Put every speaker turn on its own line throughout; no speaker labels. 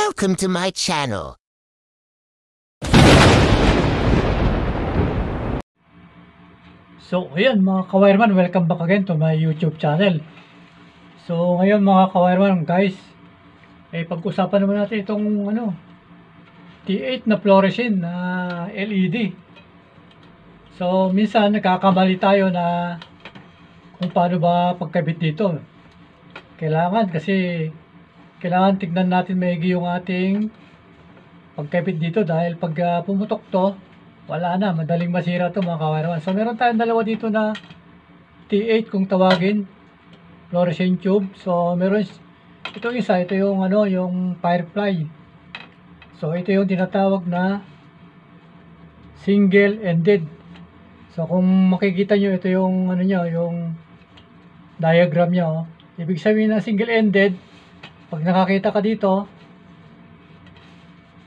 Welcome to my channel.
So, ayan mga ka-wireman, welcome back again to my YouTube channel. So, ngayon mga ka-wireman, guys, pag-usapan naman natin itong T8 na fluorescent na LED. So, minsan nagkakamali tayo na kung paano ba pagkabit dito. Kailangan tignan natin maigi yung ating pagkabit dito dahil pag pumutok to, wala na, madaling masira to mga ka-wireman. So meron tayong dalawa dito na T8 kung tawagin, fluorescent tube. So meron itong isa, ito yung yung Firefly. So ito yung tinatawag na single-ended. So kung makikita nyo, ito yung yung diagram niya, oh. Ibig sabihin ng single-ended, pag nakakita ka dito,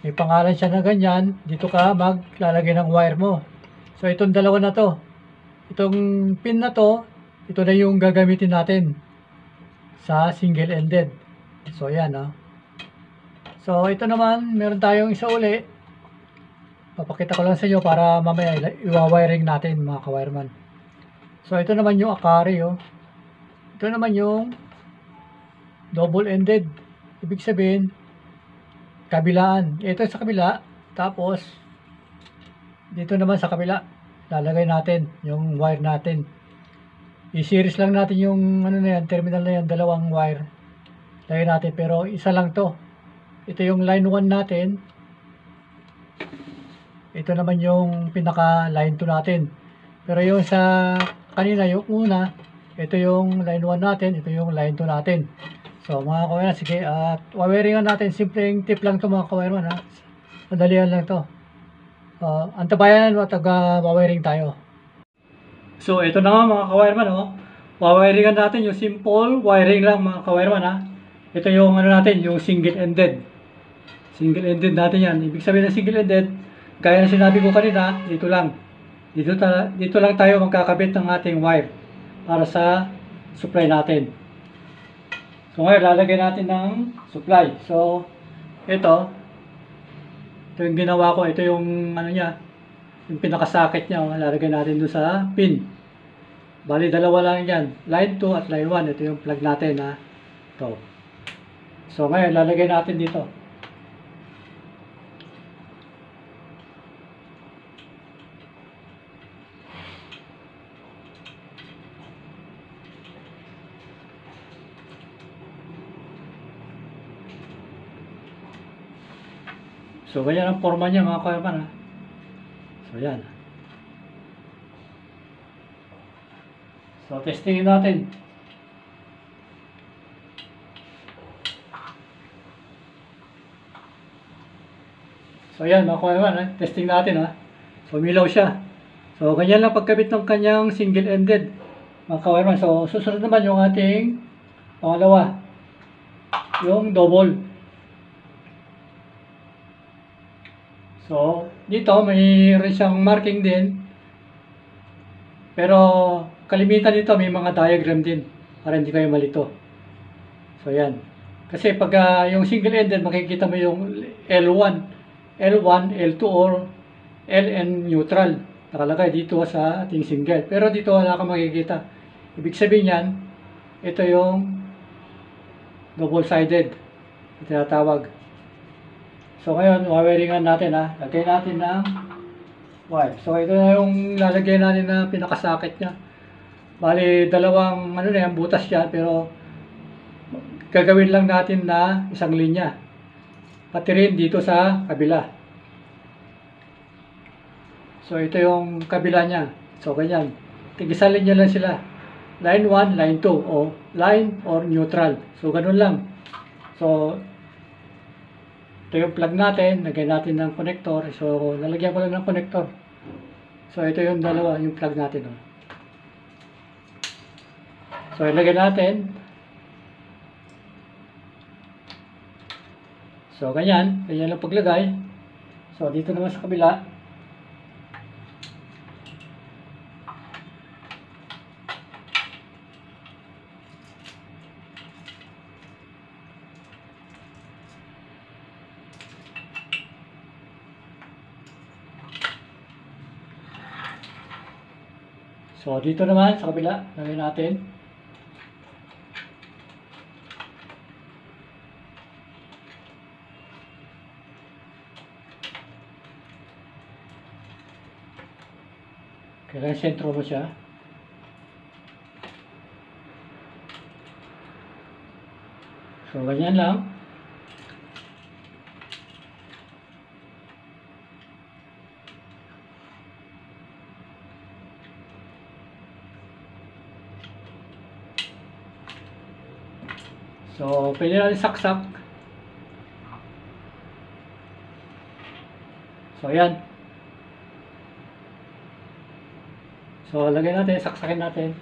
may pangalan siya na ganyan, dito ka maglalagay ng wire mo. So itong dalawa na to, itong pin na to, ito na yung gagamitin natin sa single-ended. So yan, oh. So ito naman, meron tayong isa uli. Papakita ko lang sa inyo para mamaya i-wiring natin mga ka-wireman. So ito naman yung Akari, oh. Ito naman yung double-ended. Ibig sabihin, kabilaan. Ito sa kabila, tapos dito naman sa kabila lalagay natin yung wire natin. I-series lang natin yung na yan, terminal na yan, dalawang wire lagay natin, pero isa lang to. Ito yung line 1 natin, ito naman yung pinaka line 2 natin. Pero yung sa kanina, yung una, ito yung line 1 natin, ito yung line 2 natin. So mga ka-wireman, sige, at wawiringan natin, simpleng tip lang to mga ka-wireman, ha. Madalian lang to. Antabayanan at wawiring tayo. So ito na nga mga ka-wireman, oh. Wawiringan natin yung simple wiring lang mga ka-wireman, ha. Ito yung natin, yung single-ended. Single-ended natin yan. Ibig sabihin ng single-ended, gaya na sinabi ko kanina, dito lang. Dito lang tayo magkakabit ng ating wire para sa supply natin. So ngayon, lalagay natin ng supply. So, ito yung ginawa ko. Ito yung niya, yung pinaka-socket niya. Lalagay natin doon sa pin. Bali, dalawa lang yan. Line 2 at line 1. Ito yung plug natin, ha. Ito. So ngayon, lalagay natin dito. So, ganyan ang forma niya mga ka-wireman, ha. So, yan. So, testingin natin. So, yan mga ka-wireman, ha. Testing natin, ha. So, umilaw siya. So, ganyan lang pagkabit ng kanyang single-ended mga ka-wireman. So, susunod naman yung ating pangalawa. Yung double. So, dito mayroon siyang marking din. Pero kalimitan dito may mga diagram din para hindi kayo malito. So, yan. Kasi pag yung single-ended, makikita mo yung L1, L2 or LN neutral. Nakalagay dito sa ating single. Pero dito wala kang makikita. Ibig sabihin yan, ito yung double-sided. Ito tinatawag. So ngayon, wawiringan natin, ha. Lagay natin ng wire. So ito na yung lalagay natin na pinakasakit niya. Bali, dalawang na yan, butas yan, pero gagawin lang natin na isang linya. Pati rin dito sa kabila. So ito yung kabila niya. So ganyan. Tig-isa linya lang sila. Line 1, line 2, o line or neutral. So ganun lang. So ito yung plug natin, lagyan natin ng connector. So, lalagyan ko lang ng connector. So, ito yung dalawa, yung plug natin. Oh. So, ilagay natin. So, ganyan. Ganyan lang paglagay. So, dito naman sa kabila. So, dito naman sa kabila, lagay natin. Kaya sentro mo siya. So, ganyan lang. So, pwede natin saksak. So, ayan. So, lagay natin, saksakin natin.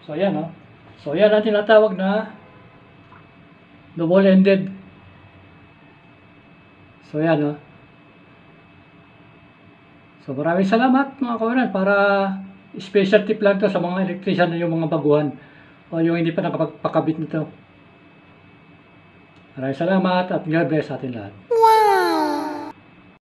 So, ayan, no? So, ayan ang tinatawag na double-ended. So, ayan, no? So, maraming salamat mga kawanan para special tip lang to sa mga electrician na yung mga baguhan o yung hindi pa nakapagpakabit nito. Maraming salamat at God bless sa atin lahat.